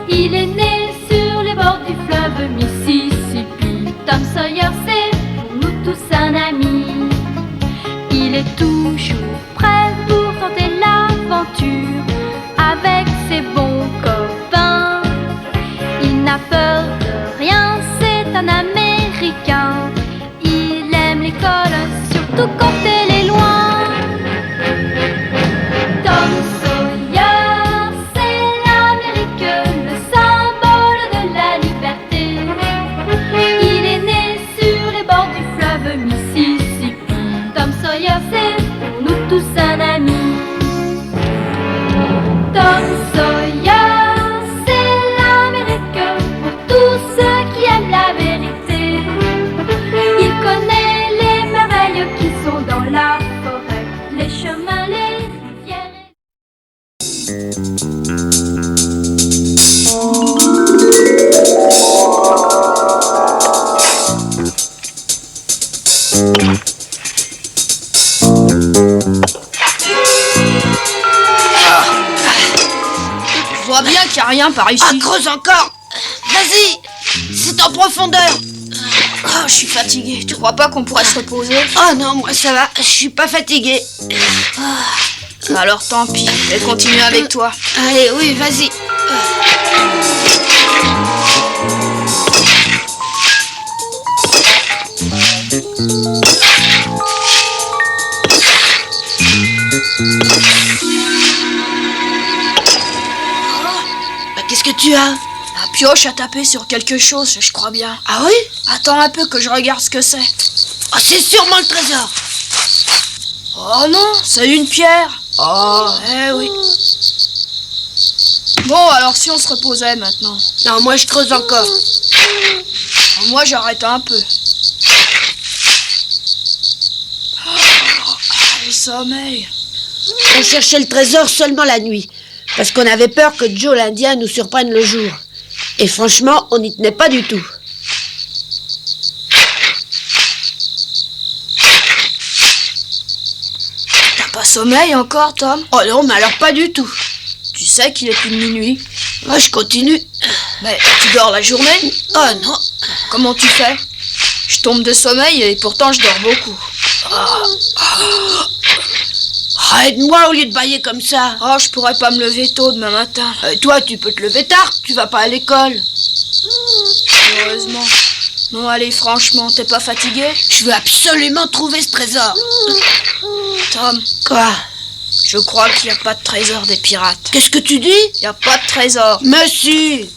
Il est né sur les bords du fleuve Mississippi. Tom Sawyer, c'est pour nous tous un ami. Il est toujours prêt pour tenter l'aventure avec ses bons copains. Il n'a peur de rien, c'est un Américain. Il aime l'école, surtout quand elle est loin. Tom Sawyer, c'est l'Amérique, le symbole de la liberté. Il est né sur les bords du fleuve Mississippi. Tom Sawyer, c'est pour nous tous un ami. Tom Sawyer, c'est l'Amérique pour tous ceux qui aiment la vérité. Il connaît les merveilles qui sont dans la forêt, les chemins, les rivières. Je vois bien qu'il n'y a rien par ici. Ah, creuse encore. Vas-y, c'est en profondeur. Je suis fatigué. Tu crois pas qu'on pourrait se reposer? Oh non, moi ça va, je suis pas fatiguée. Alors tant pis, je vais continuer avec toi. Allez, oui, vas-y. Qu'est-ce que tu as? La pioche a tapé sur quelque chose, je crois bien. Ah oui? Attends un peu que je regarde ce que c'est. Oh, c'est sûrement le trésor. Oh non, c'est une pierre. Oh. Eh oui. Bon, alors si on se reposait maintenant. Non, moi je creuse encore. Moi j'arrête un peu. Le sommeil. On cherchait le trésor seulement la nuit, parce qu'on avait peur que Joe l'Indien nous surprenne le jour. Et franchement, on n'y tenait pas du tout. T'as pas sommeil encore, Tom? Oh non, mais alors pas du tout. Tu sais qu'il est plus de minuit. Moi je continue. Mais tu dors la journée? Oh non. Comment tu fais? Je tombe de sommeil et pourtant je dors beaucoup. Aide-moi au lieu de bailler comme ça. Oh, je pourrais pas me lever tôt demain matin. Toi, tu peux te lever tard, tu vas pas à l'école. Heureusement. Non, allez, franchement, t'es pas fatigué? Je veux absolument trouver ce trésor. Tom. Quoi? Je crois qu'il n'y a pas de trésor des pirates. Qu'est-ce que tu dis? Il n'y a pas de trésor. Mais si.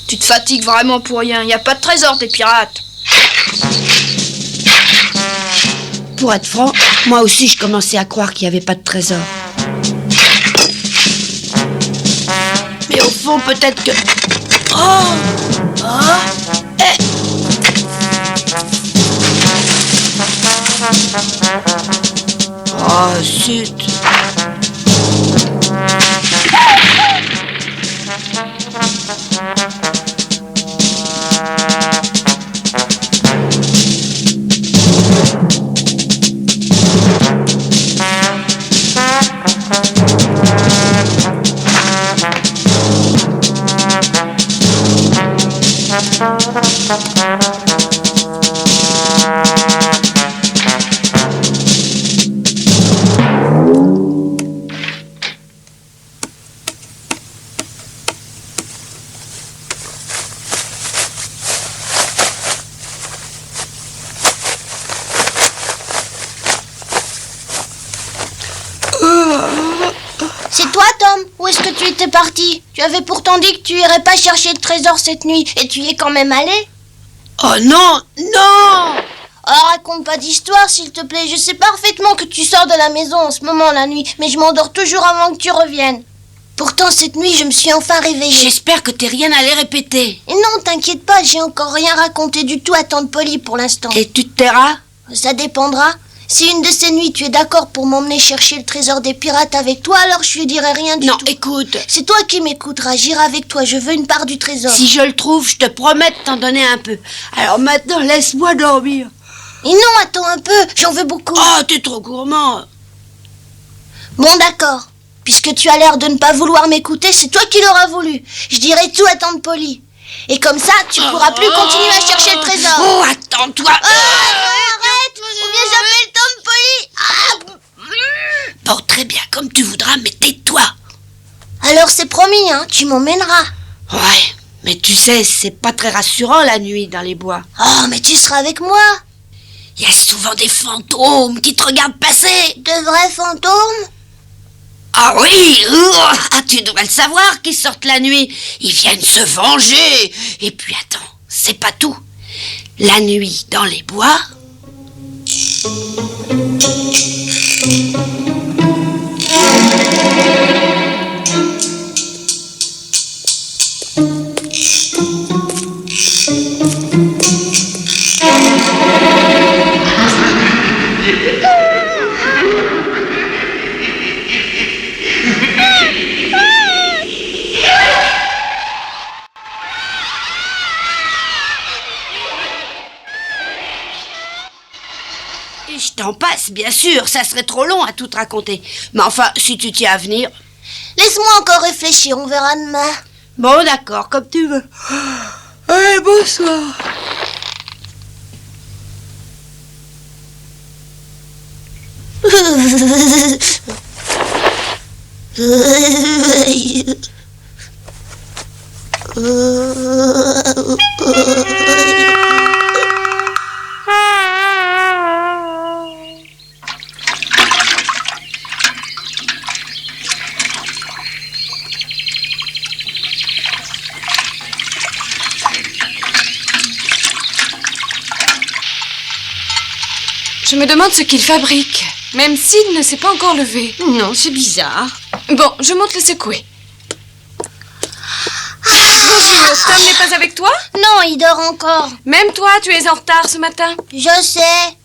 Tu te fatigues vraiment pour rien. Il n'y a pas de trésor des pirates. Pour être franc, moi aussi je commençais à croire qu'il n'y avait pas de trésor. Mais au fond, peut-être que... Oh! Oh! Eh! Oh, zut! C'est toi, Tom? Où est-ce que tu étais parti? Tu avais pourtant dit que tu irais pas chercher le trésor cette nuit, et tu y es quand même allé? Oh non! Non! Oh, raconte pas d'histoire, s'il te plaît. Je sais parfaitement que tu sors de la maison en ce moment la nuit, mais je m'endors toujours avant que tu reviennes. Pourtant, cette nuit, je me suis enfin réveillée. J'espère que t'es rien allé répéter. Et non, t'inquiète pas, j'ai encore rien raconté du tout à tante Polly pour l'instant. Et tu te tairas? Ça dépendra. Si une de ces nuits, tu es d'accord pour m'emmener chercher le trésor des pirates avec toi, alors je lui dirai rien du tout. Non, écoute. C'est toi qui m'écouteras, j'irai avec toi, je veux une part du trésor. Si je le trouve, je te promets de t'en donner un peu. Alors maintenant, laisse-moi dormir. Et non, attends un peu, j'en veux beaucoup. Oh, t'es trop gourmand. Bon, d'accord. Puisque tu as l'air de ne pas vouloir m'écouter, c'est toi qui l'auras voulu. Je dirai tout à tante Polly. Et comme ça, tu pourras plus continuer à chercher le trésor. Oh, attends-toi. Arrête, ou bien j'appelle tante Polly. Bon, très bien, comme tu voudras, mais tais-toi. Alors c'est promis, hein, tu m'emmèneras. Ouais, mais tu sais, c'est pas très rassurant la nuit dans les bois. Oh, mais tu seras avec moi. Il y a souvent des fantômes qui te regardent passer. De vrais fantômes? Ah oui, tu dois le savoir qu'ils sortent la nuit. Ils viennent se venger. Et puis attends, c'est pas tout. La nuit dans les bois... Et je t'en passe, bien sûr, ça serait trop long à tout te raconter. Mais enfin, si tu tiens à venir... Laisse-moi encore réfléchir, on verra demain. Bon, d'accord, comme tu veux. Allez, bonsoir. Je me demande ce qu'il fabrique, même s'il ne s'est pas encore levé. Non, c'est bizarre. Bon, je monte le secouer. Bonjour, Tom n'est pas avec toi? Non, il dort encore. Même toi, tu es en retard ce matin. Je sais.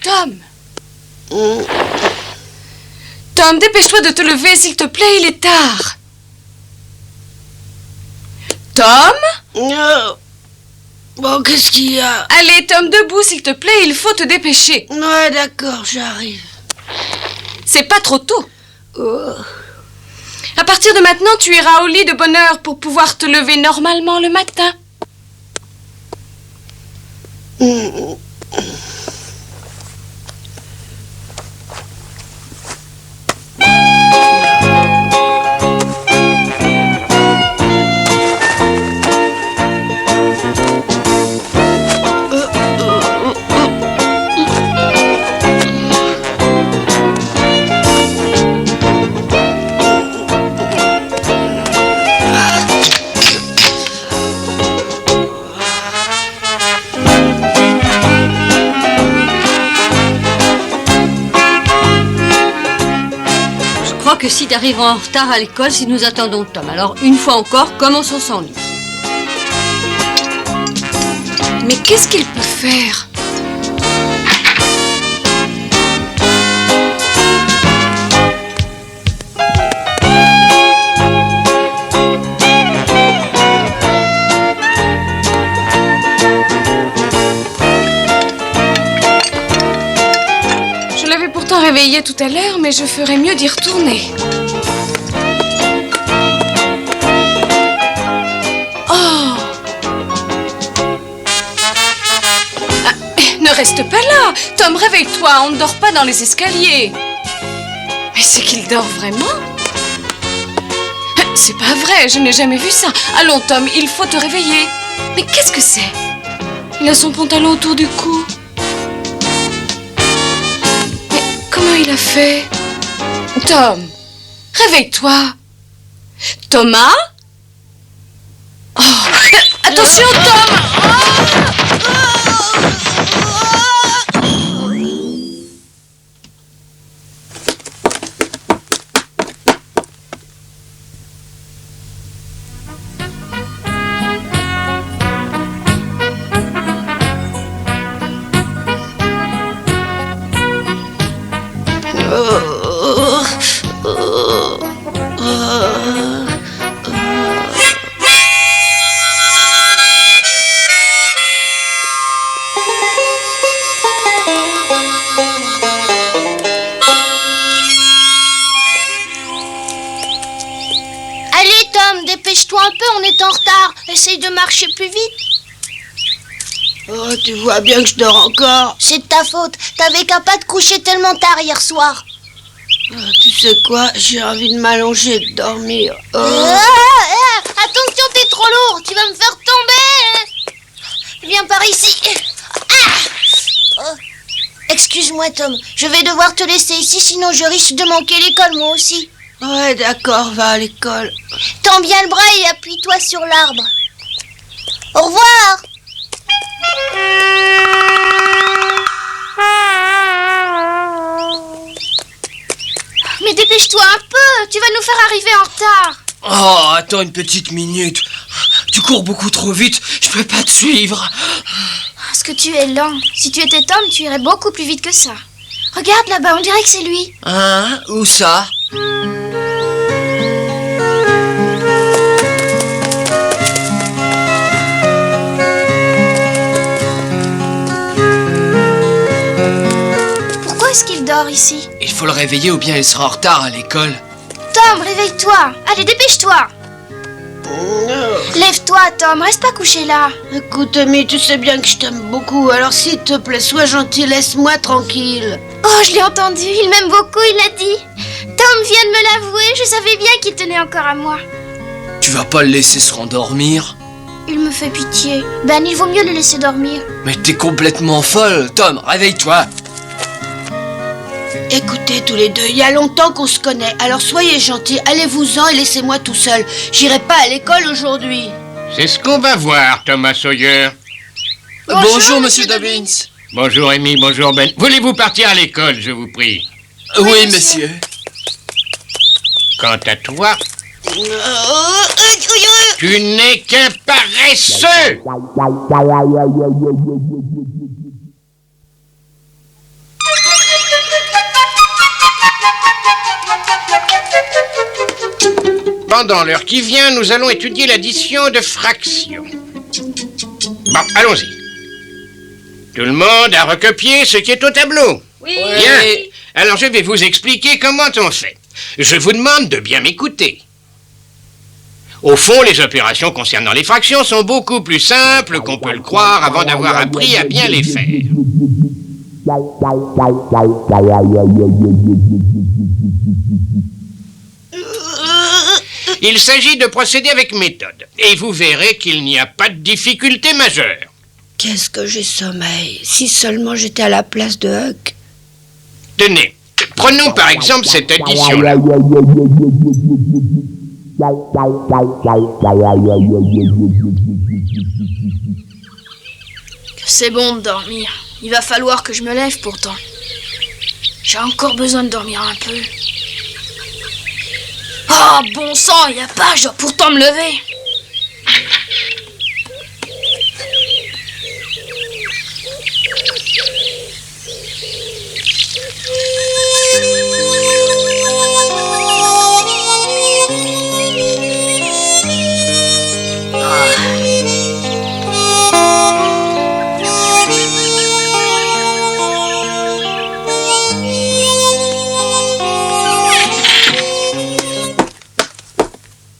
Tom. Tom, dépêche-toi de te lever, s'il te plaît, il est tard. Tom? Bon, qu'est-ce qu'il y a? Allez, Tom, debout, s'il te plaît, il faut te dépêcher. Ouais, d'accord, j'arrive. C'est pas trop tôt. Oh. À partir de maintenant, tu iras au lit de bonne heure pour pouvoir te lever normalement le matin. Que si t'arrives en retard à l'école si nous attendons Tom. Alors, une fois encore, commençons sans lui. Mais qu'est-ce qu'il peut faire? Réveillé tout à l'heure, mais je ferais mieux d'y retourner. Oh! Ne reste pas là! Tom, réveille-toi, on ne dort pas dans les escaliers. Mais c'est qu'il dort vraiment? C'est pas vrai, je n'ai jamais vu ça. Allons, Tom, il faut te réveiller. Mais qu'est-ce que c'est? Il a son pantalon autour du cou. Comment il a fait? Tom, réveille-toi. Thomas? Oh, attention, Tom! Tom, dépêche-toi un peu, on est en retard. Essaye de marcher plus vite. Oh, tu vois bien que je dors encore. C'est de ta faute. T'avais qu'à pas te coucher tellement tard hier soir. Tu sais quoi, j'ai envie de m'allonger et de dormir. Attention, t'es trop lourd. Tu vas me faire tomber. Viens par ici. Excuse-moi, Tom. Je vais devoir te laisser ici, sinon je risque de manquer l'école, moi aussi. Ouais, d'accord, va à l'école. Tends bien le bras et appuie-toi sur l'arbre. Au revoir. Mais dépêche-toi un peu, tu vas nous faire arriver en retard. Oh, attends une petite minute. Tu cours beaucoup trop vite, je peux pas te suivre. Parce que tu es lent. Si tu étais Tom, tu irais beaucoup plus vite que ça. Regarde là-bas, on dirait que c'est lui. Hein? Où ça? Pourquoi est-ce qu'il dort ici? Il faut le réveiller ou bien il sera en retard à l'école. Tom, réveille-toi. Allez, dépêche-toi. Lève-toi, Tom, reste pas couché là. Écoute, Amy, tu sais bien que je t'aime beaucoup, alors s'il te plaît, sois gentil, laisse-moi tranquille. Oh, je l'ai entendu, il m'aime beaucoup, il l'a dit. Tom vient de me l'avouer, je savais bien qu'il tenait encore à moi. Tu vas pas le laisser se rendormir? Il me fait pitié. Ben, il vaut mieux le laisser dormir. Mais t'es complètement folle, Tom, réveille-toi. Écoutez tous les deux, il y a longtemps qu'on se connaît, alors soyez gentils, allez-vous-en et laissez-moi tout seul. J'irai pas à l'école aujourd'hui. C'est ce qu'on va voir, Thomas Sawyer. Bonjour, monsieur Dobbins. Bonjour, Amy, bonjour, Ben. Voulez-vous partir à l'école, je vous prie? Oui, monsieur. Quant à toi, tu n'es qu'un paresseux. Pendant l'heure qui vient, nous allons étudier l'addition de fractions. Bon, allons-y. Tout le monde a recopié ce qui est au tableau? Oui. Bien. Alors je vais vous expliquer comment on fait. Je vous demande de bien m'écouter. Au fond, les opérations concernant les fractions sont beaucoup plus simples qu'on peut le croire avant d'avoir appris à bien les faire. Il s'agit de procéder avec méthode, et vous verrez qu'il n'y a pas de difficulté majeure. Qu'est-ce que j'ai sommeil, si seulement j'étais à la place de Huck. Tenez, prenons par exemple cette addition-là. C'est bon de dormir. Il va falloir que je me lève pourtant. J'ai encore besoin de dormir un peu. Ah, bon sang, il n'y a pas, je dois pourtant me lever.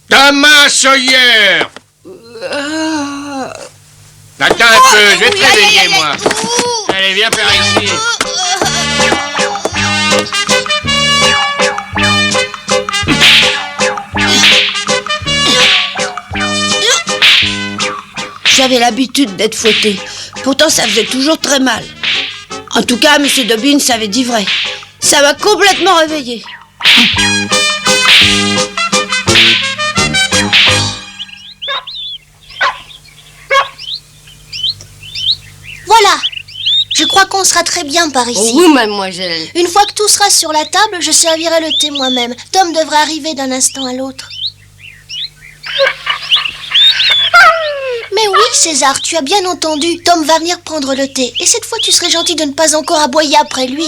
Thomas Sawyer! Attends un peu, je vais te réveiller, moi. Allez, viens par ici. J'avais l'habitude d'être fouetté. Pourtant, ça faisait toujours très mal. En tout cas, monsieur Dobbins avait dit vrai. Ça m'a complètement réveillé. Voilà. Je crois qu'on sera très bien par ici. Oui, mademoiselle. Une fois que tout sera sur la table, je servirai le thé moi-même. Tom devrait arriver d'un instant à l'autre. Mais oui, César, tu as bien entendu. Tom va venir prendre le thé. Et cette fois, tu serais gentil de ne pas encore aboyer après lui.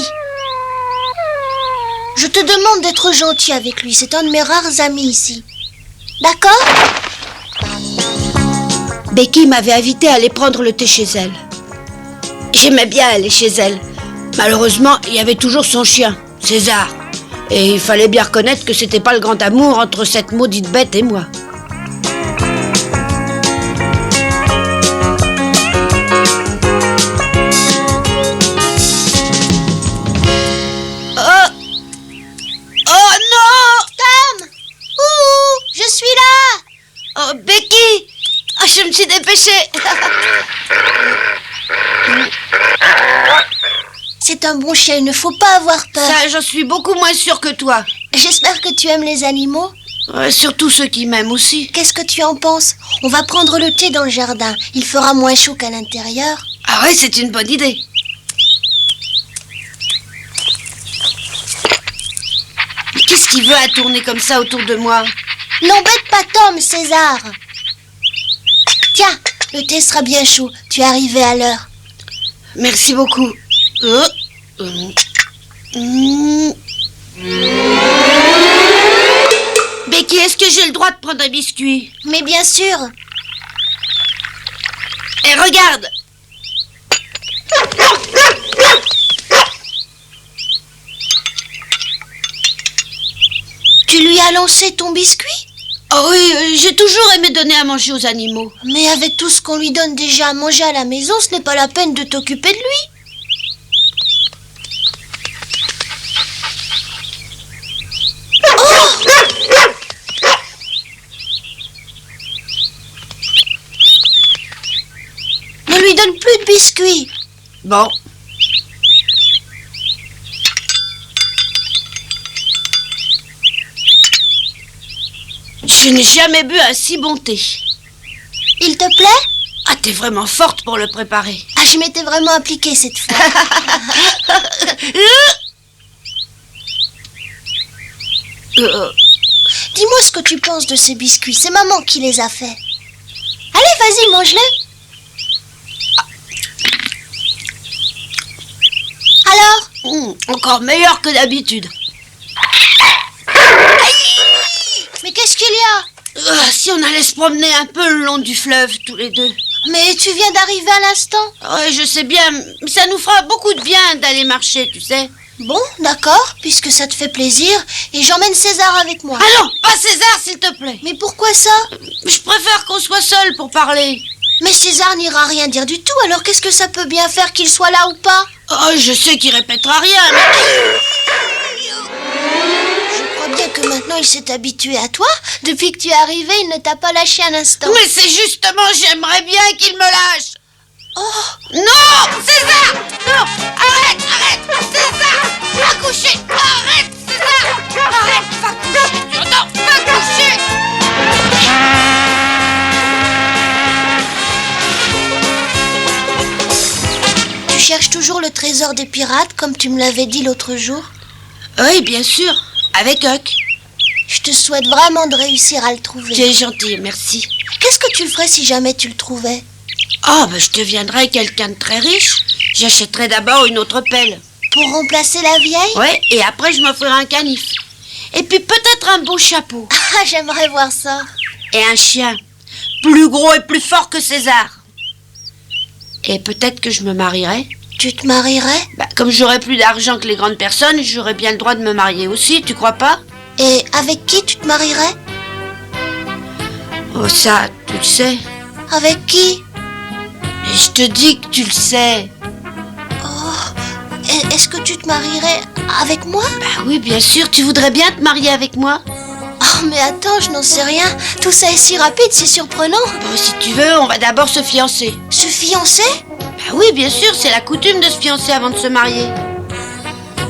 Je te demande d'être gentil avec lui. C'est un de mes rares amis ici. D'accord? Becky m'avait invité à aller prendre le thé chez elle. J'aimais bien aller chez elle. Malheureusement, il y avait toujours son chien, César. Et il fallait bien reconnaître que c'était pas le grand amour entre cette maudite bête et moi. je me suis dépêchée. C'est un bon chien, il ne faut pas avoir peur. Ça, j'en suis beaucoup moins sûre que toi. J'espère que tu aimes les animaux. Surtout ceux qui m'aiment aussi. Qu'est-ce que tu en penses? On va prendre le thé dans le jardin. Il fera moins chaud qu'à l'intérieur. Ah ouais, c'est une bonne idée. Mais qu'est-ce qu'il veut à tourner comme ça autour de moi? N'embête pas Tom, César. Tiens, le thé sera bien chaud. Tu es arrivé à l'heure. Merci beaucoup. Becky, est-ce que j'ai le droit de prendre un biscuit? Mais bien sûr. Et regarde! Tu lui as lancé ton biscuit? Oh oui, j'ai toujours aimé donner à manger aux animaux. Mais avec tout ce qu'on lui donne déjà à manger à la maison, ce n'est pas la peine de t'occuper de lui. Ne lui donne plus de biscuits. Bon. Je n'ai jamais bu un si bon thé. Il te plaît? Ah, t'es vraiment forte pour le préparer. Ah, je m'étais vraiment impliquée cette fois. Dis-moi ce que tu penses de ces biscuits. C'est maman qui les a faits. Allez, vas-y, mange-les. Alors? Encore meilleur que d'habitude. Mais qu'est-ce qu'il y a? Si on allait se promener un peu le long du fleuve, tous les deux. Mais tu viens d'arriver à l'instant. Ouais, je sais bien, mais ça nous fera beaucoup de bien d'aller marcher, tu sais. Bon, d'accord, puisque ça te fait plaisir. Et j'emmène César avec moi. Ah non, pas César, s'il te plaît. Mais pourquoi ça? Je préfère qu'on soit seuls pour parler. Mais César n'ira rien dire du tout, alors qu'est-ce que ça peut bien faire qu'il soit là ou pas? Oh, je sais qu'il répétera rien, mais... Je crois bien que maintenant il s'est habitué à toi. Depuis que tu es arrivé, il ne t'a pas lâché un instant. Mais c'est justement, j'aimerais bien qu'il me lâche. Oh, Non, César! Non, arrête, César! Va coucher! Arrête, César! Arrête, va coucher! Non, va coucher! tu cherches toujours le trésor des pirates, comme tu me l'avais dit l'autre jour? Oui, bien sûr, avec Huck. Je te souhaite vraiment de réussir à le trouver. Tu es gentil, merci. Qu'est-ce que tu le ferais si jamais tu le trouvais? Ah, je deviendrais quelqu'un de très riche. J'achèterais d'abord une autre pelle. Pour remplacer la vieille? Ouais, et après je m'offrirai un canif. Et puis peut-être un beau chapeau. Ah, j'aimerais voir ça. Et un chien. Plus gros et plus fort que César. Et peut-être que je me marierais. Tu te marierais? Comme j'aurais plus d'argent que les grandes personnes, j'aurais bien le droit de me marier aussi, tu crois pas? Et avec qui tu te marierais? Oh ça, tu le sais. Avec qui? Mais je te dis que tu le sais. Est-ce que tu te marierais avec moi? Oui, bien sûr, tu voudrais bien te marier avec moi? Oh, mais attends, je n'en sais rien. Tout ça est si rapide, c'est surprenant. Si tu veux, on va d'abord se fiancer. Se fiancer? Oui, bien sûr, c'est la coutume de se fiancer avant de se marier.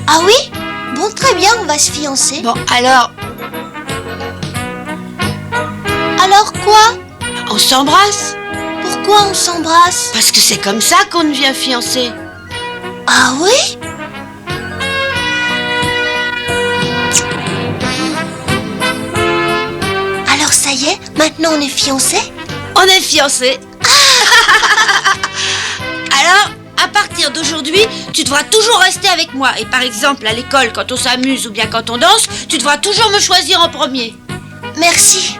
Ah oui? Bon, très bien, on va se fiancer. Bon, alors, Alors quoi? on s'embrasse. Pourquoi on s'embrasse? Parce que c'est comme ça qu'on devient fiancé. Ah oui? Alors ça y est, maintenant on est fiancés? On est fiancés. Alors, à partir d'aujourd'hui, tu devras toujours rester avec moi. Et par exemple, à l'école, quand on s'amuse ou bien quand on danse, tu devras toujours me choisir en premier. Merci.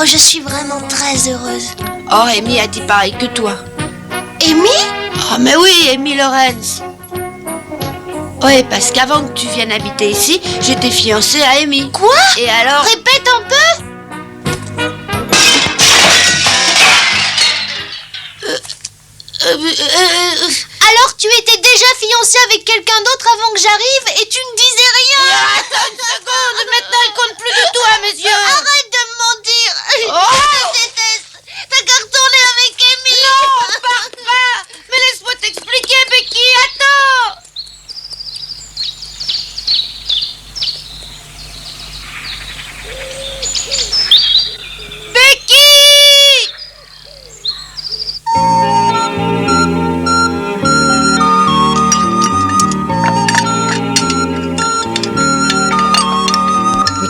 Oh, je suis vraiment très heureuse. Oh, Amy a dit pareil que toi. Amy? Oh, mais oui, Amy Lawrence. Oui, parce qu'avant que tu viennes habiter ici, j'étais fiancée à Amy. Quoi? Et alors... Répète un peu. Alors tu étais déjà fiancée avec quelqu'un d'autre avant que j'arrive et tu ne disais rien? Attends une seconde, maintenant elle compte plus du tout à mes yeux. Arrête de me mentir.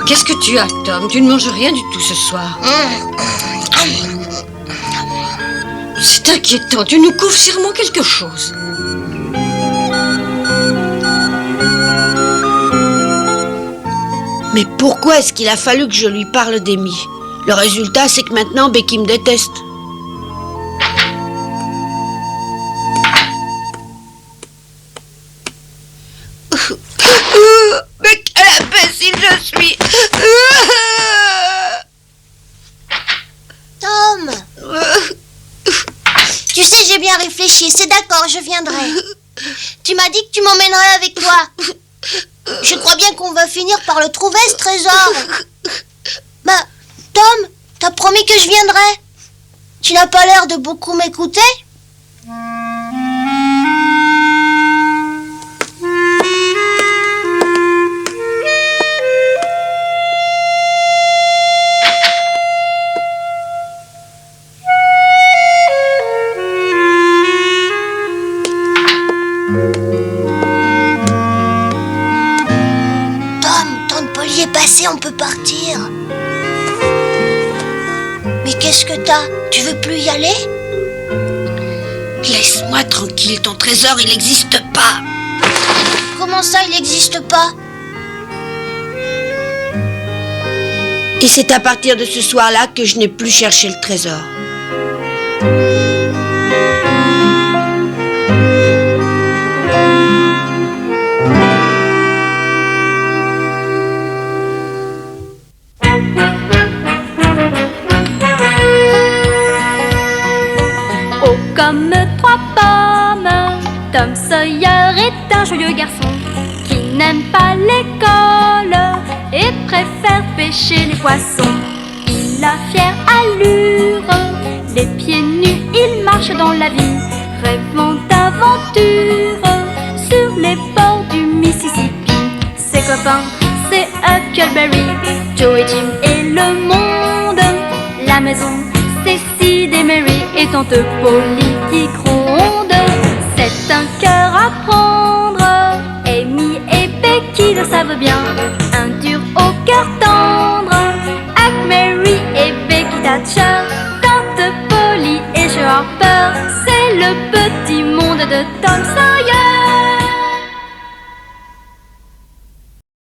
Qu'est-ce que tu as, Tom? Tu ne manges rien du tout ce soir. C'est inquiétant. Tu nous couvres sûrement quelque chose. Mais pourquoi est-ce qu'il a fallu que je lui parle d'Amy? Le résultat, c'est que maintenant, Becky me déteste. Mais quel imbécile je suis! Tom! Tu sais, j'ai bien réfléchi. C'est d'accord, je viendrai. Tu m'as dit que tu m'emmènerais avec toi. Je crois bien qu'on va finir par le trouver, ce trésor. Bah, Tom, t'as promis que je viendrais. Tu n'as pas l'air de beaucoup m'écouter. On peut partir. Mais qu'est-ce que t'as? Tu veux plus y aller? Laisse-moi tranquille, ton trésor, il n'existe pas. Comment ça, il n'existe pas? Et c'est à partir de ce soir-là que je n'ai plus cherché le trésor. Comme trois pommes, Tom Sawyer est un joyeux garçon qui n'aime pas l'école et préfère pêcher les poissons. Il a fière allure, les pieds nus, il marche dans la vie, rêvant d'aventure sur les bords du Mississippi. Ses copains, c'est Huckleberry, Joe et Jim et le monde, la maison, c'est Sid et Mary et tante Polly qui gronde. C'est un cœur à prendre, Amy et Becky le savent bien. Un dur au cœur tendre, Huck, Mary et Becky Thatcher, tante Polly et Joe Harper. C'est le petit monde de Tom Sawyer.